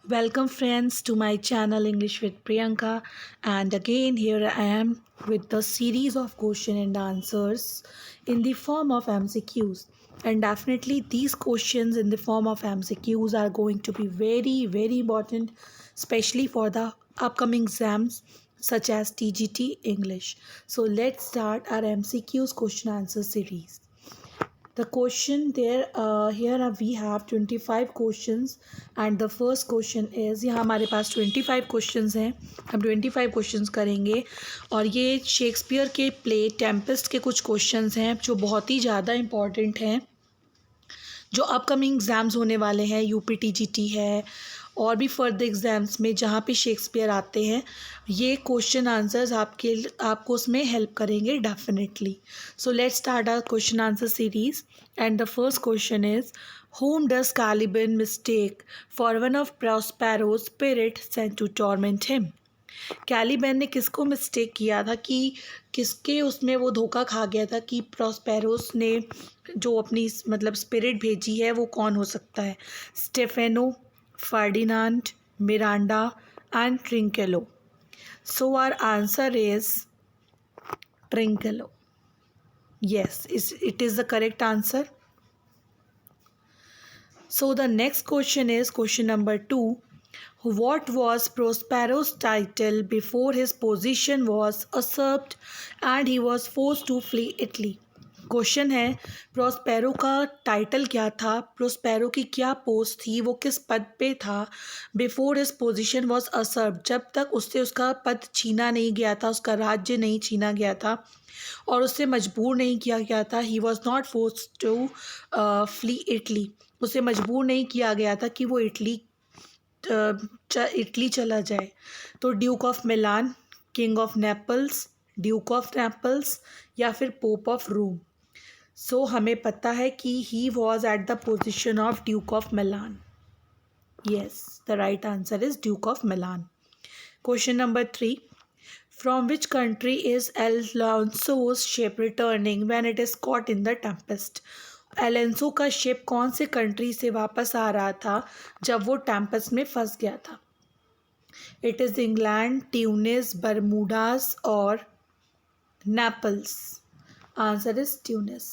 Welcome friends to my channel English with Priyanka, and again here I am with the series of question and answers in the form of MCQs. And definitely these questions in the form of MCQs are going to be very important, especially for the upcoming exams such as TGT English. So let's start our MCQs question answer series. The question there here we have 25 questions and the first question is यहाँ हमारे पास 25 questions हैं. हम 25 questions करेंगे और ये Shakespeare के play Tempest के कुछ questions हैं जो बहुत ही ज़्यादा important हैं, जो अपकमिंग एग्ज़ाम्स होने वाले हैं. UPTGT है और भी फर्दर एग्ज़ाम्स में जहाँ पे शेक्सपियर आते हैं, ये क्वेश्चन आंसर्स आपको उसमें हेल्प करेंगे definitely. So let's start our question answer series and the first question is whom does Caliban mistake for one of Prospero's spirit sent to torment him? कैलिबैन ने किसको मिस्टेक किया था कि किसके उसमें वो धोखा खा गया था कि प्रॉस्पेरोस ने जो अपनी मतलब स्पिरिट भेजी है वो कौन हो सकता है? Stephano, Ferdinand, Miranda and Trinculo. So our answer is Trinculo. yes it is the correct answer. So the next question is question number 2. What was Prospero's title before his position was usurped and he was forced to flee Italy? Question है Prospero का title क्या था, Prospero की क्या post थी, वो किस पद पे था. बिफोर हिज पोजीशन वाज असर्व, जब तक उससे उसका पद छीना नहीं गया था, उसका राज्य नहीं छीना गया था और उससे मजबूर नहीं किया गया था. He was not force to flee Italy, उसे मजबूर नहीं किया गया था कि वो इटली चला जाए. तो Duke of Milan, king of Naples, Duke of Naples या फिर पोप ऑफ रोम. सो हमें पता है कि he was at the position of Duke of Milan. Yes, the right answer is Duke of Milan. Question number 3. From which country is Alonso's ship returning when it is caught in the tempest? एलेंसो का ship कौन से country से वापस आ रहा था जब वो Tempest में फंस गया था? It is England, Tunis, Bermudas और Naples. Answer is Tunis.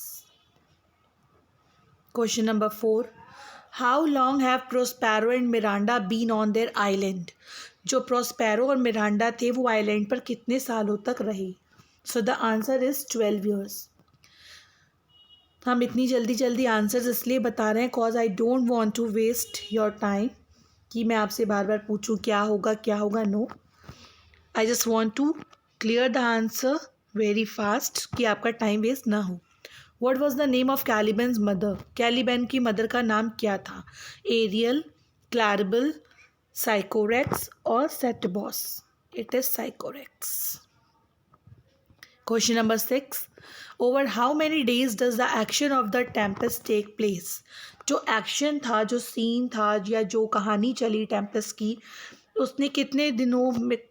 Question number 4. How long have Prospero and Miranda been on their island? जो प्रोस्पेरो और मिरांडा थे वो आइलैंड पर कितने सालों तक रहे? So the answer is 12 years. हम इतनी जल्दी जल्दी आंसर्स इसलिए बता रहे हैं cause I don't want to waste your time, कि मैं आपसे बार बार पूछूं क्या होगा. No, I just want to clear the answer very fast कि आपका टाइम वेस्ट ना हो. What was the name of Caliban's mother? Caliban की मदर का नाम क्या था? एरियल, क्लैरिबल, साइकोरेक्स और Setebos. It is Sycorax. Question number 6. Over how many days does the action of the Tempest take place? जो action था, जो scene था या जो कहानी चली टेम्पेस्ट की, उसने कितने दिनों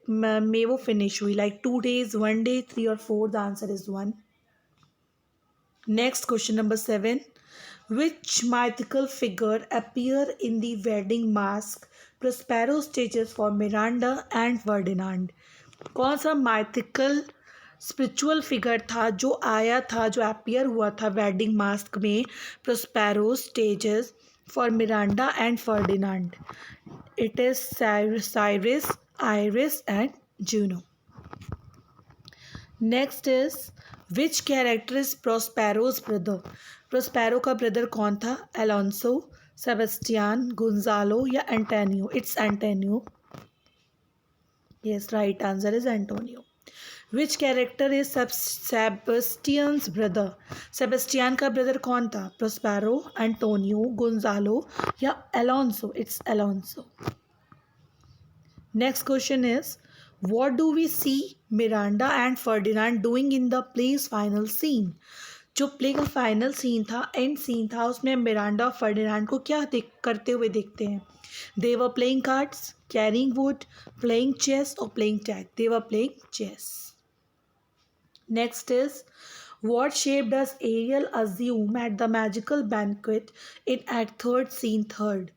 में वो फिनिश हुई? Like 2 days, 1 day, 3 or 4? The answer is 1. Next, question number 7. Which mythical figure appear in the wedding mask Prospero stages for Miranda and Ferdinand? कौन सा mythical स्पिरिचुअल फिगर था जो आया था, जो अपियर हुआ था वेडिंग मास्क में Prospero stages for Miranda and Ferdinand? It is Ceres, Iris and Juno. Next is which character is Prospero's brother? Prospero का ब्रदर कौन था? एलोंसो, सेबेस्टियन, गुंजालो या Antonio? It's Antonio. Yes, right answer is Antonio. Which character is Sebastian's brother? Sebastian का brother कौन था? Prospero, Antonio, Gonzalo या Alonso? It's Alonso. Next question is what do we see Miranda and Ferdinand doing in the play's final scene? जो play का final scene था, and scene था, उसमें Miranda और फर्डिनांड को क्या करते हुए देखते हैं? They were playing cards, carrying wood, playing chess और playing tag. They were playing chess. Next is what shape does Ariel assume at the magical banquet in act 3rd scene 3rd?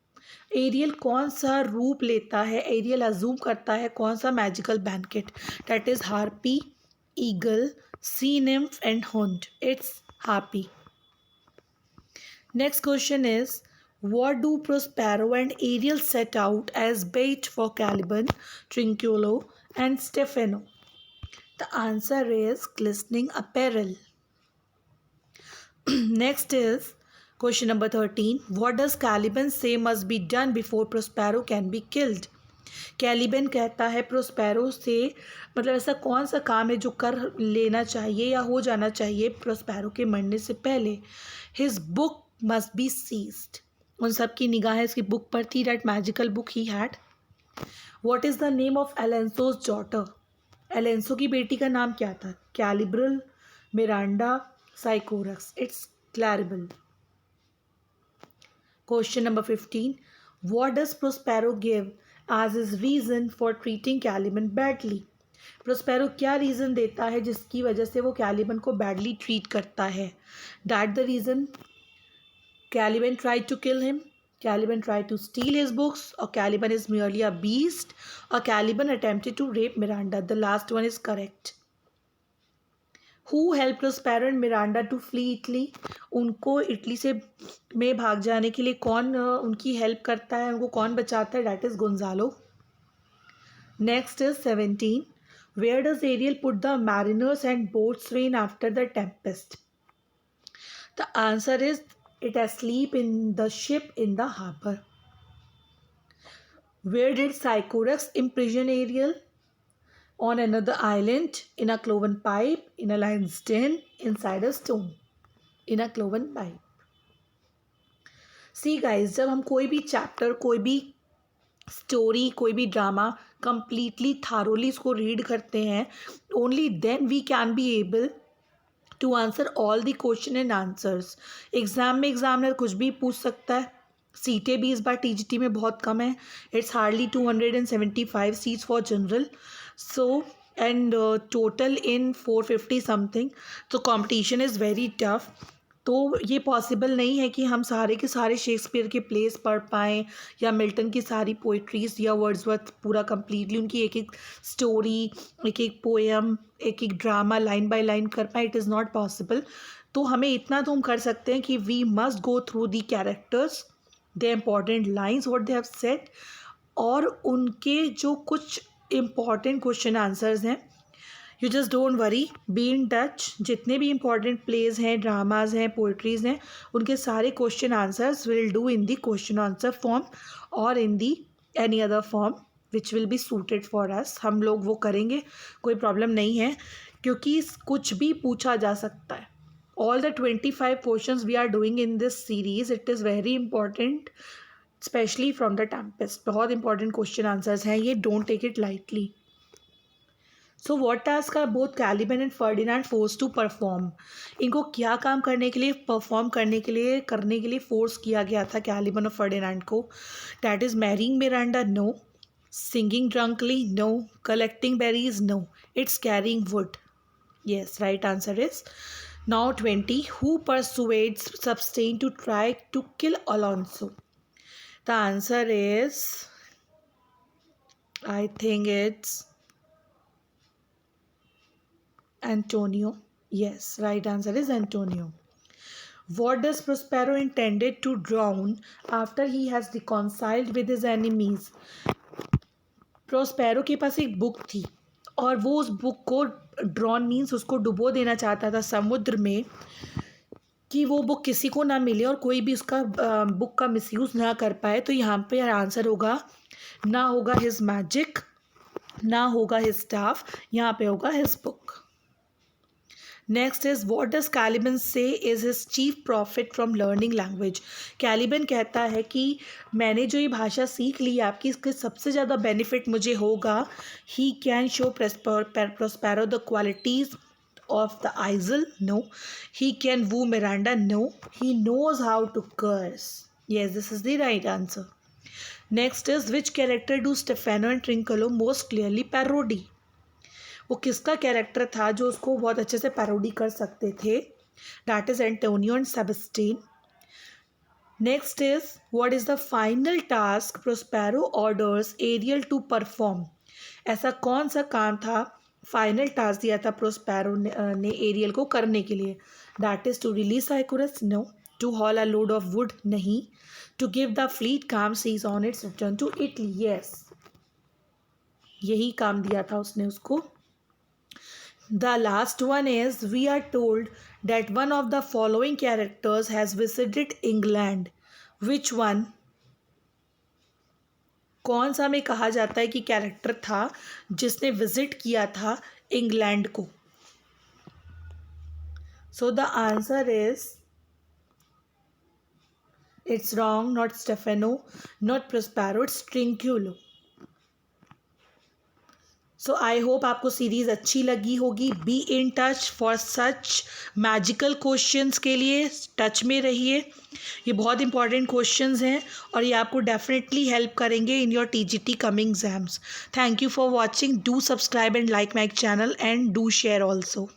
Ariel कौन सा रूप लेता है, aerial assume करता है कौन सा magical banquet? That is harpy, eagle, sea nymph and hunt. It's harpy. Next question is, what do Prospero and Ariel set out as bait for Caliban, Trinculo, and Stefano? The answer is glistening apparel. Next is question number 13. What does Caliban say must be done before Prospero can be killed? Caliban कहता है Prospero से, मतलब ऐसा कौन सा काम है जो कर लेना चाहिए या हो जाना चाहिए प्रोस्पेरो के मरने से पहले? His book must be seized. उन सब की निगाहें इसकी बुक पर थी, दैट मैजिकल बुक ही had. What is the name of Alonso's daughter? Alonso की बेटी का नाम क्या था? Claribel, Miranda, Sycorax. It's Claribel. Question number 15. What does Prospero give as his reason for treating Caliban badly? Prospero क्या reason देता है जिसकी वजह से वो कैलिबन को बैडली ट्रीट करता है? That the reason Caliban tried to kill him, Caliban tried to steal his books, or Caliban is merely a beast, or Caliban attempted to rape Miranda. The last one is correct. Who helped Prospero and Miranda to flee Italy? उनको Italy से में भाग जाने के लिए कौन उनकी help करता है, उनको कौन बचाता है? That is Gonzalo. Next is 17. Where does Ariel put the mariners and boatswain after the tempest? The answer is it asleep in the ship in the harbor. Where did Sycorax imprison Ariel? On another island, in a cloven pipe, in a lion's den, inside a stone. In a cloven pipe. See guys, जब हम कोई भी chapter, कोई भी story, कोई भी drama completely thoroughly इसको read करते हैं, only then we can be able to answer all the question and answers. Exam में एग्जामिनर कुछ भी पूछ सकता है. सीटें भी इस बार टीजीटी में बहुत कम है. It's hardly 275 seats for general. So and total in 450 something. तो कंपटीशन इज़ वेरी टफ. तो ये पॉसिबल नहीं है कि हम सारे के सारे शेक्सपियर के प्लेस पढ़ पाएँ या मिल्टन की सारी पोइट्रीज़ या वर्ड्सवर्थ पूरा कंप्लीटली उनकी एक एक स्टोरी, एक एक पोएम, एक एक ड्रामा लाइन बाय लाइन कर पाएँ. It is not possible. तो हमें इतना तो हम कर सकते हैं कि we must go through the characters, the important lines what they have said, और उनके जो कुछ इम्पॉर्टेंट क्वेश्चन आंसर्स हैं. You just don't worry, be in touch. जितने भी इंपॉर्टेंट प्लेज हैं, ड्रामाज हैं, पोइट्रीज़ हैं, उनके सारे question answers will do in the question answer form और in the any other form which will be suited for us. हम लोग वो करेंगे, कोई प्रॉब्लम नहीं है, क्योंकि कुछ भी पूछा जा सकता है. All the 25 questions we are doing in this series, it is very important, specially from the Tempest. बहुत इंपॉर्टेंट क्वेश्चन आंसर्स हैं ये, don't take it lightly. So what task are both Caliban and Ferdinand force to perform? इनको क्या काम करने के लिए, perform करने के लिए फोर्स किया गया था कैलिबन और फर्डिनेंड को? That is marrying Miranda, no. Singing drunkly, no. Collecting berries, no. It's carrying wood. Yes, right answer is. Now 20. Who persuades Sebastian to try to kill Alonso? The answer is, I think it's Antonio. Yes, right answer is Antonio. What does Prospero intended to drown after he has reconciled with his enemies? Prospero के पास एक book थी और वो उस book को drawn means उसको डुबो देना चाहता था समुद्र में, कि वो बुक किसी को ना मिले और कोई भी उसका बुक का मिसयूज़ ना कर पाए. तो यहाँ पे आंसर होगा, ना होगा हिज मैजिक, ना होगा हिज स्टाफ, यहाँ पे होगा his book. Next is, what does Caliban say is his chief profit from learning language? Caliban कहता है कि मैंने जो ये भाषा सीख ली आपकी, इसके सबसे ज़्यादा बेनिफिट मुझे होगा. He can show Prospero the qualities of the Isle, no. He can woo Miranda, no. He knows how to curse. Yes, this is the right answer. Next is, which character do Stefano and Trinculo most clearly parody? वो किसका character था जो उसको बहुत अच्छे से parody कर सकते थे? That is Antonio and Sebastian. Next is what is the final task Prospero orders Ariel to perform. ऐसा कौन सा काम था, फाइनल टास्क दिया था प्रोस्पेरो ने एरियल को करने के लिए। That is to release Sycorax, no. To haul a load of wood, नहीं। To give the fleet calm seas on its return to Italy, yes, यही काम दिया था उसने उसको। The last one is we are told that one of the following characters has visited England. Which one? कौन सा में कहा जाता है कि कैरेक्टर था जिसने विजिट किया था इंग्लैंड को। So the answer is it's wrong, not Stephano, not Prospero, it's Trinculo. So I hope आपको सीरीज़ अच्छी लगी होगी। Be in touch for such magical questions के लिए टच में रहिए। ये बहुत इंपॉर्टेंट क्वेश्चंस हैं और ये आपको डेफिनेटली हेल्प करेंगे in your TGT coming exams. Thank you for watching. Do subscribe and like my channel and do share also.